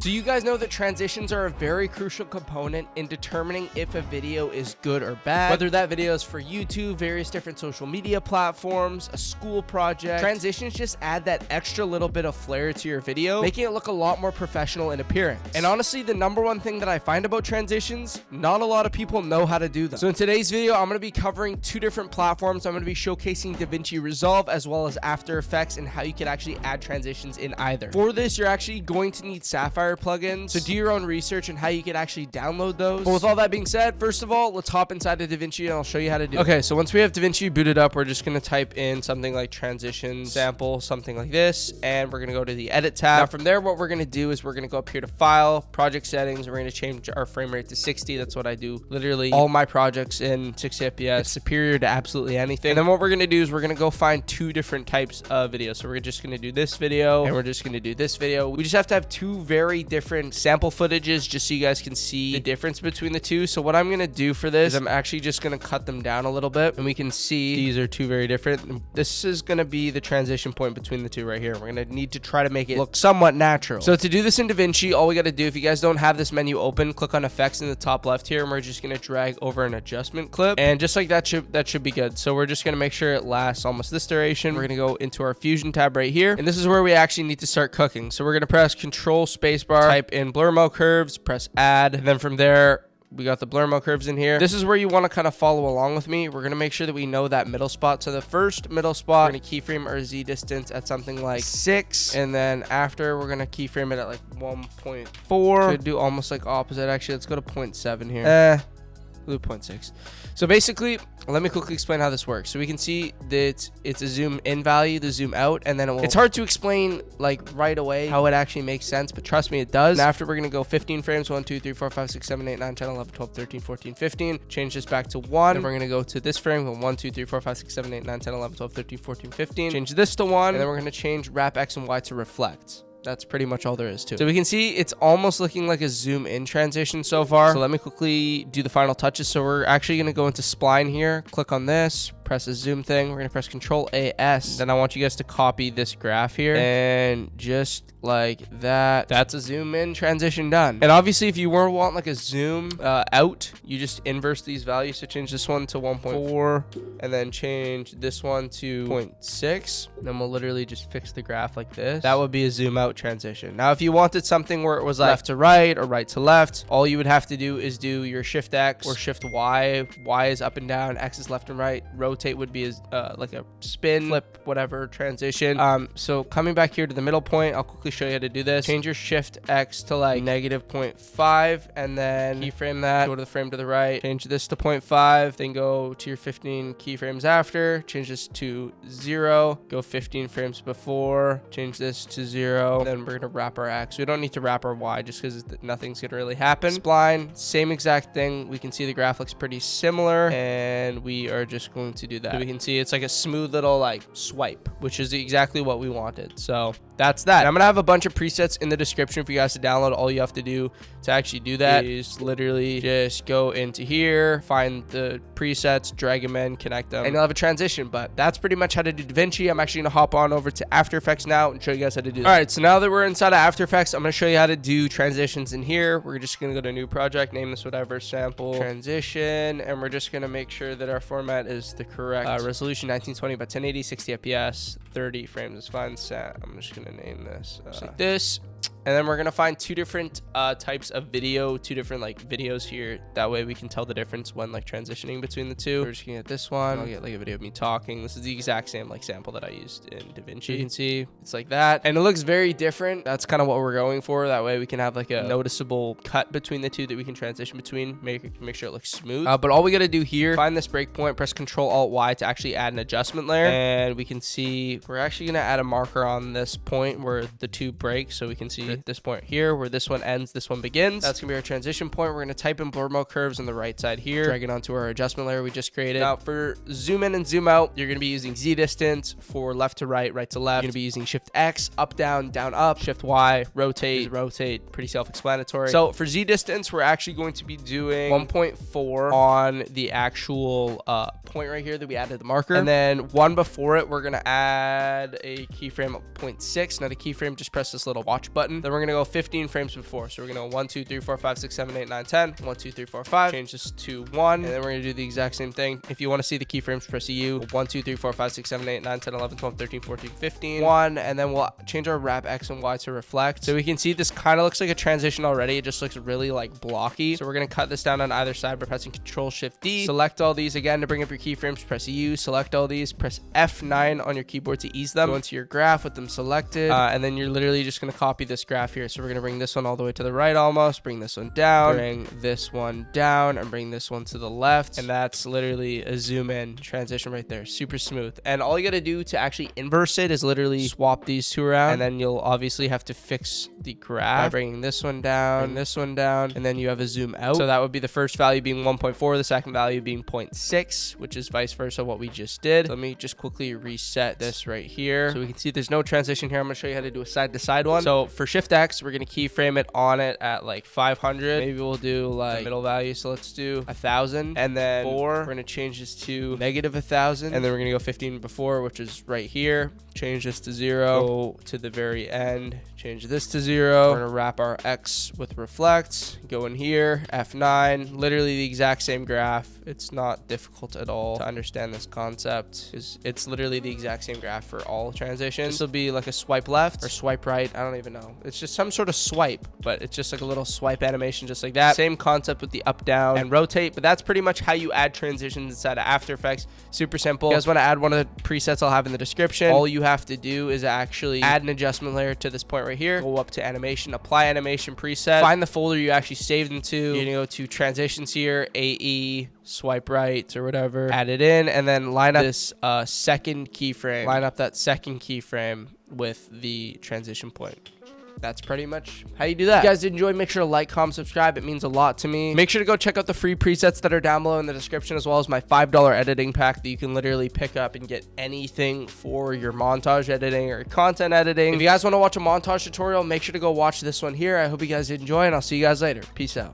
So you guys know that transitions are a very crucial component in determining if a video is good or bad, whether that video is for YouTube, various different social media platforms, a school project. Transitions just add that extra little bit of flair to your video, making it look a lot more professional in appearance. And honestly, the number one thing that I find about transitions, not a lot of people know how to do them. So in today's video, I'm going to be covering two different platforms. I'm going to be showcasing Davinci Resolve as well as After Effects and how you can actually add transitions in either. For this, you're actually going to need Sapphire plugins, so do your own research on how you can actually download those. But with all that being said, first of all, let's hop inside of Davinci and I'll show you how to do it. Okay, so once we have Davinci booted up, we're just going to type in something like transition sample, something like this, and we're going to go to the edit tab. Now from there, what we're going to do is we're going to go up here to file, project settings. We're going to change our frame rate to 60. That's what I do literally all my projects in 60 FPS. It's superior to absolutely anything. And then what we're going to do is we're going to go find two different types of videos. So we're just going to do this video and we're just going to do this video. We just have to have two very different sample footages just so you guys can see the difference between the two. So what I'm going to do for this is I'm actually just going to cut them down a little bit and we can see these are two very different. This is going to be the transition point between the two right here. We're going to need to try to make it look somewhat natural. So to do this in Davinci, all we got to do, if you guys don't have this menu open, click on effects in the top left here and we're just going to drag over an adjustment clip, and just like that should be good. So we're just going to make sure it lasts almost this duration. We're going to go into our fusion tab right here, and this is where we actually need to start cooking. So we're going to press control spacebar, type in blur mode curves, press add, and then from there we got the blur mode curves in here. This is where you want to kind of follow along with me. We're going to make sure that we know that middle spot. So the first middle spot, we're going to keyframe our Z distance at something like 6. And then after, we're going to keyframe it at like 1.4. Could do almost like opposite. Actually, let's go to 0.7 here. 0.6. So basically, let me quickly explain how this works. So we can see that it's a zoom in value, the zoom out, and then it's hard to explain like right away how it actually makes sense, but trust me, it does. And after, we're going to go 15 frames, 1, 2, 3, 4, 5, 6, 7, 8, 9, 10, 11, 12, 13, 14, 15. Change this back to 1. And we're going to go to this frame, 1, 2, 3, 4, 5, 6, 7, 8, 9, 10, 11, 12, 13, 14, 15. Change this to 1. And then we're going to change wrap X and Y to reflect. That's pretty much all there is to it. So we can see it's almost looking like a zoom in transition so far. So let me quickly do the final touches. So we're actually going to go into spline here, click on this, press the zoom thing. We're going to press Control AS. Then I want you guys to copy this graph here, and just like that, that's a zoom in transition done. And obviously, if you want like a zoom out, you just inverse these values. So change this one to 1.4 and then change this one to 0.6. Then we'll literally just fix the graph like this. That would be a zoom out transition. Now, if you wanted something where it was like left to right or right to left, all you would have to do is do your Shift X or Shift Y. Y is up and down, X is left and right. Rotate would be like a spin, flip, whatever transition. So coming back here to the middle point, I'll quickly show you how to do this. Change your Shift X to like -0.5 and then keyframe that. Go to the frame to the right, change this to 0.5, then go to your 15 keyframes after, change this to 0, go 15 frames before, change this to 0. Then we're gonna wrap our X. We don't need to wrap our Y just because nothing's gonna really happen. Spline, same exact thing. We can see the graph looks pretty similar, and we are just going to do that. So we can see it's like a smooth little like swipe, which is exactly what we wanted. So that's that. And I'm gonna have a bunch of presets in the description for you guys to download. All you have to do to actually do that is literally just go into here, find the presets, drag them in, connect them, and you'll have a transition. But that's pretty much how to do Davinci. I'm actually gonna hop on over to After Effects now and show you guys how to do that. All right, so now that we're inside of After Effects, I'm gonna show you how to do transitions in here. We're just gonna go to new project, name this whatever, sample transition, and we're just gonna make sure that our format is the correct resolution, 1920 by 1080, 60 FPS, 30 frames is fine. I'm just gonna name this like this. And then we're going to find two different types of video, two different like videos here. That way we can tell the difference when like transitioning between the two. We're just going to get this one. I'll get like a video of me talking. This is the exact same like sample that I used in Davinci. You can see it's like that. And it looks very different. That's kind of what we're going for. That way we can have like a noticeable cut between the two that we can transition between. Make sure it looks smooth. But all we got to do here, find this breakpoint, press Control Alt Y to actually add an adjustment layer. And we can see we're actually going to add a marker on this point where the two break. So we can see this point here where this one ends, this one begins. That's gonna be our transition point. We're gonna type in blur mode curves on the right side here, drag it onto our adjustment layer we just created. Now for zoom in and zoom out, you're gonna be using Z distance. For left to right, right to left, you're gonna be using Shift X, up down, down up, Shift Y, rotate, pretty self-explanatory. So for Z distance, we're actually going to be doing 1.4 on the actual point right here that we added the marker, and then one before it we're gonna add a keyframe of 0.6. Now the keyframe, just press this little watch button 10. Then we're gonna go 15 frames before. So we're gonna go 1, 2, 3, 4, 5, 6, 7, 8, 9, 10. 1, 2, 3, 4, 5. Change this to 1. And then we're gonna do the exact same thing. If you want to see the keyframes, press U. 1, 2, 3, 4, 5, 6, 7, 8, 9, 10, 11, 12, 13, 14, 15. 1. And then we'll change our wrap X and Y to reflect. So we can see this kind of looks like a transition already. It just looks really like blocky. So we're gonna cut this down on either side by pressing Control-Shift-D. Select all these again to bring up your keyframes. Press U. Select all these. Press F9 on your keyboard to ease them. Go into your graph with them selected. And then you're literally just gonna copy this graph here. So we're gonna bring this one all the way to the right almost. Bring this one down. Bring this one down. And bring this one to the left. And that's literally a zoom in transition right there. Super smooth. And all you gotta do to actually inverse it is literally swap these two around. And then you'll obviously have to fix the graph by bringing this one down, this one down, and then you have a zoom out. So that would be the first value being 1.4, the second value being 0.6, which is vice versa what we just did. So let me just quickly reset this right here. So we can see there's no transition here. I'm gonna show you how to do a side to side one. So for Shift X, we're gonna keyframe it on it at like 500. Maybe we'll do like the middle value. So let's do 1,000. And then 4, we're gonna change this to -1,000. And then we're gonna go 15 before, which is right here. Change this to 0. Go to the very end. Change this to 0. We're gonna wrap our X with reflect. Go in here, F9. Literally the exact same graph. It's not difficult at all to understand this concept. It's literally the exact same graph for all transitions. This will be like a swipe left or swipe right. I don't even know. It's just some sort of swipe, but it's just like a little swipe animation, just like that. Same concept with the up, down, and rotate. But that's pretty much how you add transitions inside of After Effects. Super simple. If you guys want to add one of the presets I'll have in the description, all you have to do is actually add an adjustment layer to this point right here. Go up to animation, apply animation preset, find the folder you actually saved them to. You're gonna go to transitions here, AE, swipe right or whatever, add it in, and then line up this second keyframe. Line up that second keyframe with the transition point. That's pretty much how you do that. If you guys did enjoy, make sure to like, comment, subscribe. It means a lot to me. Make sure to go check out the free presets that are down below in the description, as well as my $5 editing pack that you can literally pick up and get anything for your montage editing or content editing. If you guys want to watch a montage tutorial, make sure to go watch this one here. I hope you guys did enjoy, and I'll see you guys later. Peace out.